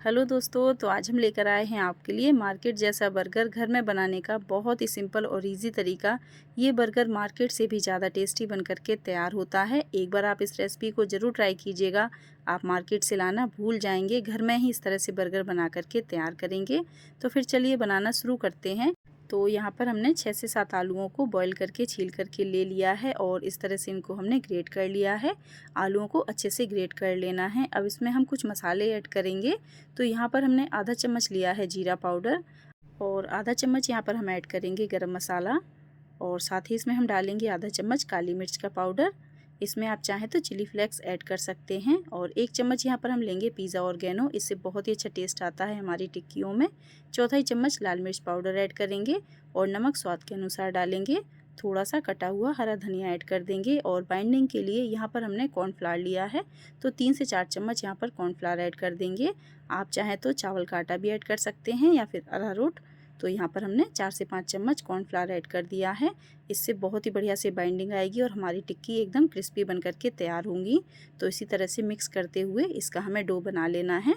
Hello दोस्तों, तो आज हम लेकर आए हैं आपके लिए मार्केट जैसा बर्गर घर में बनाने का बहुत ही सिंपल और इजी तरीका। ये बर्गर मार्केट से भी ज़्यादा टेस्टी बन करके तैयार होता है। एक बार आप इस रेसिपी को ज़रूर ट्राई कीजिएगा। आप मार्केट से लाना भूल जाएंगे, घर में ही इस तरह से बर्गर बना करके तैयार करेंगे। तो फिर चलिए बनाना शुरू करते हैं। तो यहाँ पर हमने 6 से 7 आलूओं को बॉईल करके छील करके ले लिया है और इस तरह से इनको हमने ग्रेट कर लिया है। आलूओं को अच्छे से ग्रेट कर लेना है। अब इसमें हम कुछ मसाले ऐड करेंगे। तो यहाँ पर हमने आधा चम्मच लिया है जीरा पाउडर और आधा चम्मच यहाँ पर हम ऐड करेंगे गरम मसाला और साथ ही इसमें हम डालेंगे आधा चम्मच काली मिर्च का पाउडर। इसमें आप चाहें तो चिली फ्लेक्स ऐड कर सकते हैं और 1 चम्मच यहाँ पर हम लेंगे पिज़्ज़ा ऑर्गेनो। इससे बहुत ही अच्छा टेस्ट आता है हमारी टिक्कियों में। चौथाई चम्मच लाल मिर्च पाउडर ऐड करेंगे और नमक स्वाद के अनुसार डालेंगे। थोड़ा सा कटा हुआ हरा धनिया ऐड कर देंगे और बाइंडिंग के लिए यहाँ पर हमने कॉर्नफ्लावर लिया है, तो 3 से 4 चम्मच यहाँ पर कॉर्नफ्लावर ऐड कर देंगे। आप चाहें तो चावल का आटा भी ऐड कर सकते हैं या फिर अरारोट। तो यहाँ पर हमने 4 से 5 चम्मच कॉर्नफ्लावर ऐड कर दिया है। इससे बहुत ही बढ़िया से बाइंडिंग आएगी और हमारी टिक्की एकदम क्रिस्पी बन करके तैयार होंगी। तो इसी तरह से मिक्स करते हुए इसका हमें डो बना लेना है।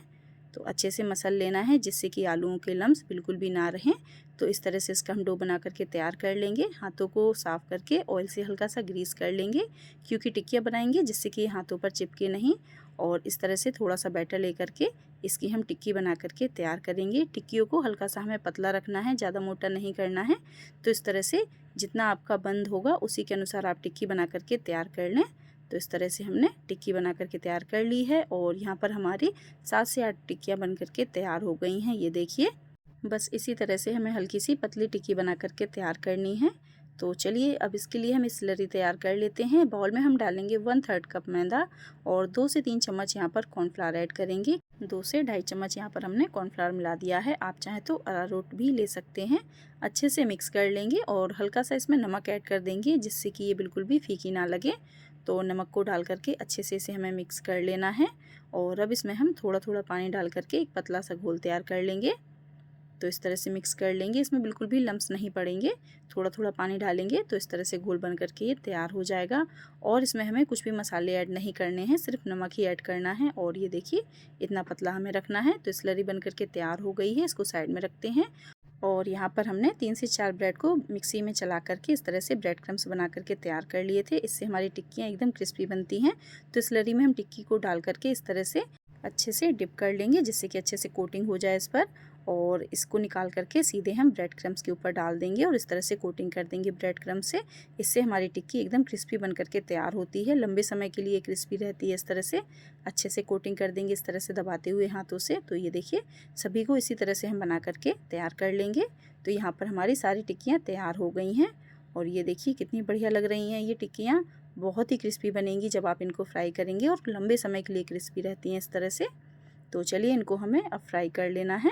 तो अच्छे से मसल लेना है जिससे कि आलूओं के लम्स बिल्कुल भी ना रहें। तो इस तरह से इसका हम डो बना करके तैयार कर लेंगे। हाथों को साफ़ करके ऑयल से हल्का सा ग्रीस कर लेंगे, क्योंकि टिक्कियाँ बनाएंगे जिससे कि हाथों पर चिपके नहीं। और इस तरह से थोड़ा सा बैटर लेकर के इसकी हम टिक्की बना करके तैयार करेंगे। टिक्कियों को हल्का सा हमें पतला रखना है, ज़्यादा मोटा नहीं करना है। तो इस तरह से जितना आपका बंद होगा उसी के अनुसार आप टिक्की बना करके तैयार कर लें। तो इस तरह से हमने टिक्की बना करके तैयार कर ली है और यहाँ पर हमारी 7 से 8 टिक्कियाँ बन करके तैयार हो गई हैं। ये देखिए, बस इसी तरह से हमें हल्की सी पतली टिक्की बना करके तैयार करनी है। तो चलिए अब इसके लिए हम स्लरी तैयार कर लेते हैं। बाउल में हम डालेंगे 1/3 कप मैदा और 2 से 3 चम्मच यहाँ पर कॉर्नफ्लावर ऐड करेंगे। 2 से ढाई चम्मच यहाँ पर हमने कॉर्नफ्लावर मिला दिया है। आप चाहें तो अरारोट भी ले सकते हैं। अच्छे से मिक्स कर लेंगे और हल्का सा इसमें नमक ऐड कर देंगे जिससे कि ये बिल्कुल भी फीकी ना लगे। तो नमक को डाल करके अच्छे से इसे हमें मिक्स कर लेना है और अब इसमें हम थोड़ा थोड़ा पानी डाल करके एक पतला सा घोल तैयार कर लेंगे। तो इस तरह से मिक्स कर लेंगे, इसमें बिल्कुल भी लम्स नहीं पड़ेंगे। थोड़ा थोड़ा पानी डालेंगे तो इस तरह से घोल बन करके ये तैयार हो जाएगा। और इसमें हमें कुछ भी मसाले ऐड नहीं करने हैं, सिर्फ नमक ही ऐड करना है। और ये देखिए, इतना पतला हमें रखना है। तो स्लरी बन करके तैयार हो गई है, इसको साइड में रखते हैं। और यहाँ पर हमने 3 से 4 ब्रेड को मिक्सी में चला करके इस तरह से ब्रेड क्रम्स बना करके तैयार कर लिए थे। इससे हमारी टिक्कियाँ एकदम क्रिस्पी बनती हैं। तो स्लरी में हम टिक्की को डाल करके इस तरह से अच्छे से डिप कर लेंगे जिससे कि अच्छे से कोटिंग हो जाए इस पर। और इसको निकाल करके सीधे हम ब्रेड क्रम्स के ऊपर डाल देंगे और इस तरह से कोटिंग कर देंगे ब्रेड क्रम्स से। इससे हमारी टिक्की एकदम क्रिस्पी बन करके तैयार होती है, लंबे समय के लिए क्रिस्पी रहती है। इस तरह से अच्छे से कोटिंग कर देंगे, इस तरह से दबाते हुए हाथों से। तो ये देखिए, सभी को इसी तरह से हम बना करके तैयार कर लेंगे। तो यहाँ पर हमारी सारी टिक्कियाँ तैयार हो गई हैं और ये देखिए कितनी बढ़िया लग रही हैं ये टिक्कियाँ। बहुत ही क्रिस्पी बनेंगी जब आप इनको फ्राई करेंगे और लंबे समय के लिए क्रिस्पी रहती हैं इस तरह से। तो चलिए इनको हमें अब फ्राई कर लेना है।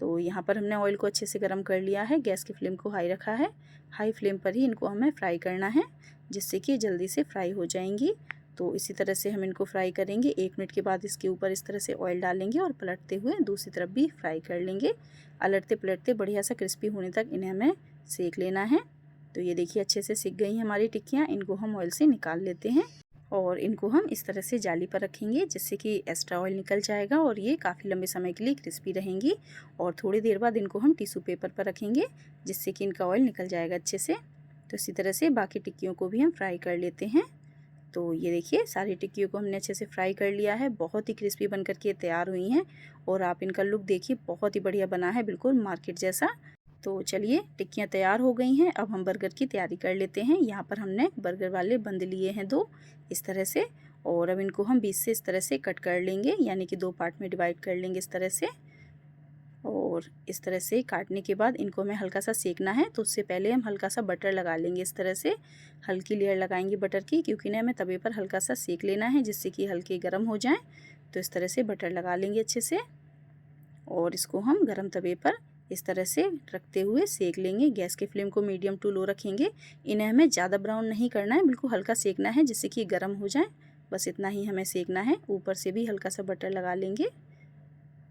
तो यहाँ पर हमने ऑयल को अच्छे से गर्म कर लिया है, गैस की फ्लेम को हाई रखा है। हाई फ्लेम पर ही इनको हमें फ्राई करना है जिससे कि जल्दी से फ्राई हो जाएंगी। तो इसी तरह से हम इनको फ्राई करेंगे। 1 मिनट के बाद इसके ऊपर इस तरह से ऑयल डालेंगे और पलटते हुए दूसरी तरफ भी फ्राई कर लेंगे। अलटते पलटते बढ़िया सा क्रिस्पी होने तक इन्हें हमें सेक लेना है। तो ये देखिए, अच्छे से सिक गई हमारी टिक्कियाँ। इनको हम ऑयल से निकाल लेते हैं और इनको हम इस तरह से जाली पर रखेंगे जिससे कि एक्स्ट्रा ऑयल निकल जाएगा और ये काफ़ी लंबे समय के लिए क्रिस्पी रहेंगी। और थोड़ी देर बाद इनको हम टिश्यू पेपर पर रखेंगे जिससे कि इनका ऑयल निकल जाएगा अच्छे से। तो इसी तरह से बाकी टिक्कियों को भी हम फ्राई कर लेते हैं। तो ये देखिए, सारी टिक्कियों को हमने अच्छे से फ्राई कर लिया है। बहुत ही क्रिस्पी बन करके तैयार हुई हैं और आप इनका लुक देखिए, बहुत ही बढ़िया बना है, बिल्कुल मार्केट जैसा। तो चलिए, टिक्कियाँ तैयार हो गई हैं। अब हम बर्गर की तैयारी कर लेते हैं। यहाँ पर हमने बर्गर वाले बंद लिए हैं 2 इस तरह से। और अब इनको हम बीच से इस तरह से कट कर लेंगे, यानी कि 2 पार्ट में डिवाइड कर लेंगे इस तरह से। और इस तरह से काटने के बाद इनको हमें हल्का सा सेकना है। तो उससे पहले हम हल्का सा बटर लगा लेंगे इस तरह से। हल्की लेयर लगाएंगे बटर की, क्योंकि ना हमें तवे पर हल्का सा सेक लेना है जिससे कि हल्के गर्म हो जाएं। तो इस तरह से बटर लगा लेंगे अच्छे से और इसको हम गरम तवे पर इस तरह से रखते हुए सेक लेंगे। गैस की फ्लेम को मीडियम टू लो रखेंगे। इन्हें हमें ज़्यादा ब्राउन नहीं करना है, बिल्कुल हल्का सेकना है जिससे कि गर्म हो जाए। बस इतना ही हमें सेकना है। ऊपर से भी हल्का सा बटर लगा लेंगे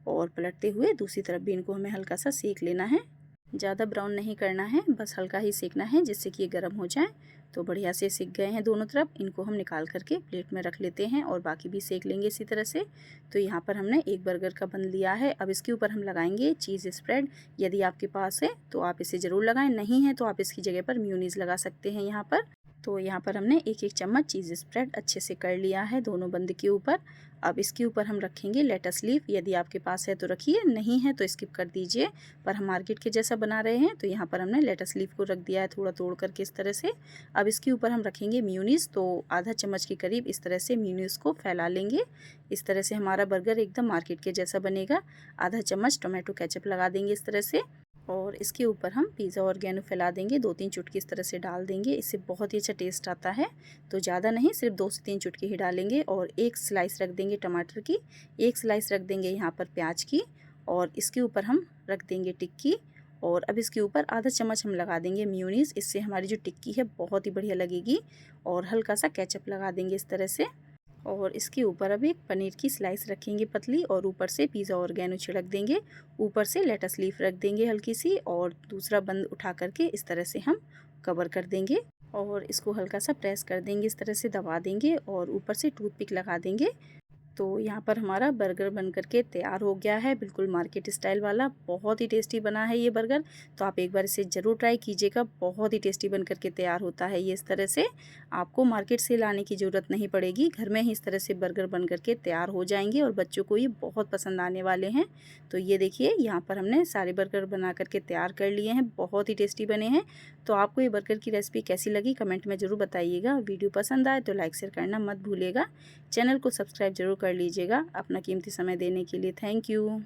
और पलटते हुए दूसरी तरफ भी इनको हमें हल्का सा सेक लेना है। ज़्यादा ब्राउन नहीं करना है, बस हल्का ही सेकना है जिससे कि ये गर्म हो जाए। तो बढ़िया से सिक गए हैं दोनों तरफ, इनको हम निकाल करके प्लेट में रख लेते हैं और बाकी भी सेक लेंगे इसी तरह से। तो यहाँ पर हमने एक बर्गर का बन लिया है। अब इसके ऊपर हम लगाएंगे चीज़ स्प्रेड। यदि आपके पास है तो आप इसे ज़रूर लगाएं, नहीं है तो आप इसकी जगह पर मेयोनीज़ लगा सकते हैं यहाँ पर। तो यहाँ पर हमने एक एक चम्मच चीज़ स्प्रेड अच्छे से कर लिया है दोनों बंद के ऊपर। अब इसके ऊपर हम रखेंगे लेटस लीफ। यदि आपके पास है तो रखिए, नहीं है तो स्किप कर दीजिए। पर हम मार्केट के जैसा बना रहे हैं तो यहाँ पर हमने लेटस लीफ को रख दिया है थोड़ा तोड़ करके इस तरह से। अब इसके ऊपर हम रखेंगे मेयोनीज़। तो आधा चम्मच के करीब इस तरह से मेयोनीज़ को फैला लेंगे। इस तरह से हमारा बर्गर एकदम मार्केट के जैसा बनेगा। आधा चम्मच टोमेटो केचप लगा देंगे इस तरह से और इसके ऊपर हम पिज़्ज़ा ऑर्गेनो फैला देंगे। 2-3 चुटकी इस तरह से डाल देंगे, इससे बहुत ही अच्छा टेस्ट आता है। तो ज़्यादा नहीं, सिर्फ 2 से 3 चुटकी ही डालेंगे। और एक स्लाइस रख देंगे टमाटर की, एक स्लाइस रख देंगे यहाँ पर प्याज की और इसके ऊपर हम रख देंगे टिक्की। और अब इसके ऊपर आधा चम्मच हम लगा देंगे मेयोनीज़, इससे हमारी जो टिक्की है बहुत ही बढ़िया लगेगी। और हल्का सा केचप लगा देंगे इस तरह से और इसके ऊपर अब एक पनीर की स्लाइस रखेंगे पतली और ऊपर से पिज़्ज़ा ऑर्गेनो छिड़क देंगे। ऊपर से लेटस लीफ रख देंगे हल्की सी और दूसरा बंद उठा करके इस तरह से हम कवर कर देंगे और इसको हल्का सा प्रेस कर देंगे, इस तरह से दबा देंगे और ऊपर से टूथपिक लगा देंगे। तो यहाँ पर हमारा बर्गर बन करके तैयार हो गया है, बिल्कुल मार्केट स्टाइल वाला। बहुत ही टेस्टी बना है ये बर्गर। तो आप एक बार इसे ज़रूर ट्राई कीजिएगा, बहुत ही टेस्टी बन करके तैयार होता है ये इस तरह से। आपको मार्केट से लाने की ज़रूरत नहीं पड़ेगी, घर में ही इस तरह से बर्गर बन करके तैयार हो जाएंगे और बच्चों को ये बहुत पसंद आने वाले हैं। तो ये देखिए यहाँ पर हमने सारे बर्गर बना करके तैयार कर लिए हैं, बहुत ही टेस्टी बने हैं। तो आपको ये बर्गर की रेसिपी कैसी लगी कमेंट में ज़रूर बताइएगा। वीडियो पसंद आए तो लाइक शेयर करना मत भूलिएगा। चैनल को सब्सक्राइब जरूर कर लीजिएगा। अपना कीमती समय देने के लिए थैंक यू।